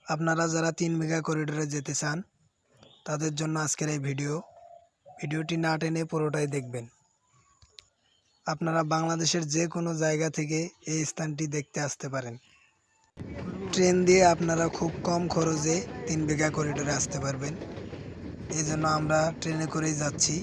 আপনারা যারা 3 বিঘা করিডোরে যেতে চান তাদের জন্য আজকের এই ভিডিওটি না টেনে পুরোটাই দেখবেন। আপনারা বাংলাদেশের যে কোনো জায়গা থেকে এই স্থানটি দেখতে আসতে পারেন। ট্রেন দিয়ে আপনারা খুব কম খরচে 3 বিঘা করিডোরে আসতে পারবেন। এই জন্য আমরা ট্রেনে করেই যাচ্ছি।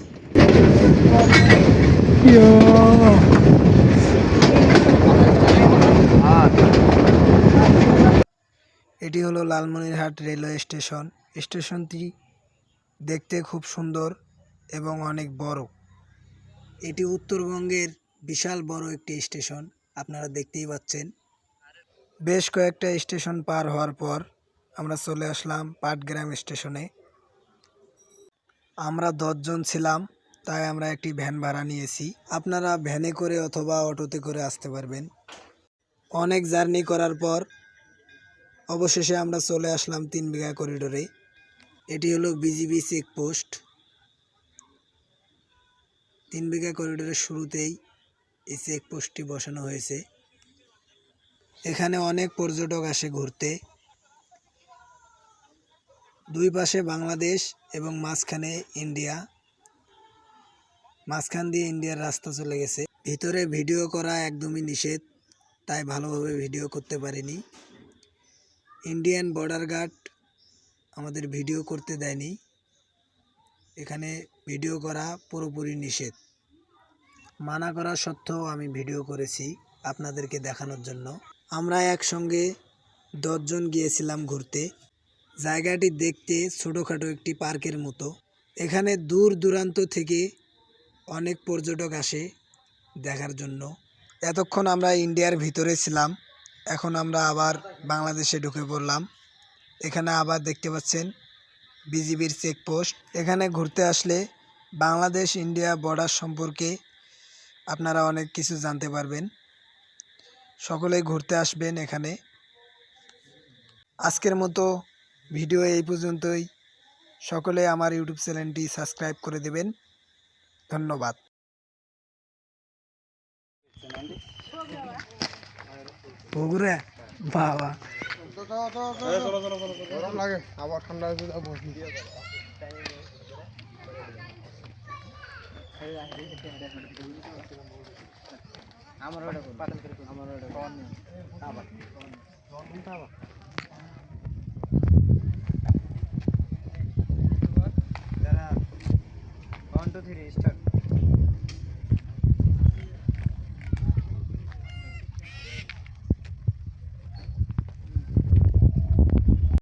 এটি হলো লালমনিরহাট রেলওয়ে স্টেশন। স্টেশনটি দেখতে খুব সুন্দর এবং অনেক বড়। এটি উত্তরবঙ্গের বিশাল বড় একটি স্টেশন, আপনারা দেখতেই পাচ্ছেন। বেশ কয়েকটা স্টেশন পার হওয়ার পর আমরা চলে আসলাম পাটগ্রাম স্টেশনে। আমরা 10 জন ছিলাম, তাই আমরা একটি ভ্যান ভাড়া নিয়েছি। আপনারা ভ্যানে করে অথবা অটোতে করে আসতে পারবেন। অনেক জার্নি করার পর অবশেষে আমরা চলে আসলাম 3 বিঘা করিডোরে। এটি হলো বিজিবি চেকপোস্ট। 3 বিঘা করিডোরের শুরুতেই এই চেকপোস্টটি বসানো হয়েছে। এখানে অনেক পর্যটক আসে ঘুরতে। দুই পাশে বাংলাদেশ এবং মাঝখানে ইন্ডিয়া। মাঝখান দিয়ে ইন্ডিয়ার রাস্তা চলে গেছে। ভিতরে ভিডিও করা একদমই নিষেধ, তাই ভালোভাবে ভিডিও করতে পারিনি। ইন্ডিয়ান বর্ডার গার্ড আমাদের ভিডিও করতে দেয়নি। এখানে ভিডিও করা পুরোপুরি নিষেধ। মানা করা সত্ত্বেও আমি ভিডিও করেছি আপনাদেরকে দেখানোর জন্য। আমরা একসঙ্গে 10 জন গিয়েছিলাম ঘুরতে। জায়গাটি দেখতে ছোটোখাটো একটি পার্কের মতো। এখানে দূর দূরান্ত থেকে অনেক পর্যটক আসে দেখার জন্য। এতক্ষণ আমরা ইন্ডিয়ার ভিতরে ছিলাম, এখন আমরা আবার বাংলাদেশে ঢুকে পড়লাম। এখানে আবার দেখতে পাচ্ছেন বিজিবির চেকপোস্ট। এখানে ঘুরতে আসলে বাংলাদেশ ইন্ডিয়া বর্ডার সম্পর্কে আপনারা অনেক কিছু জানতে পারবেন। সকলেই ঘুরতে আসবেন এখানে। আজকের মতো ভিডিও এই পর্যন্তই। সকলে আমার ইউটিউব চ্যানেলটি সাবস্ক্রাইব করে দেবেন। ধন্যবাদ। বগুড়া বাবা গরম লাগে, আবার ঠান্ডা হয়ে যাবো। আমার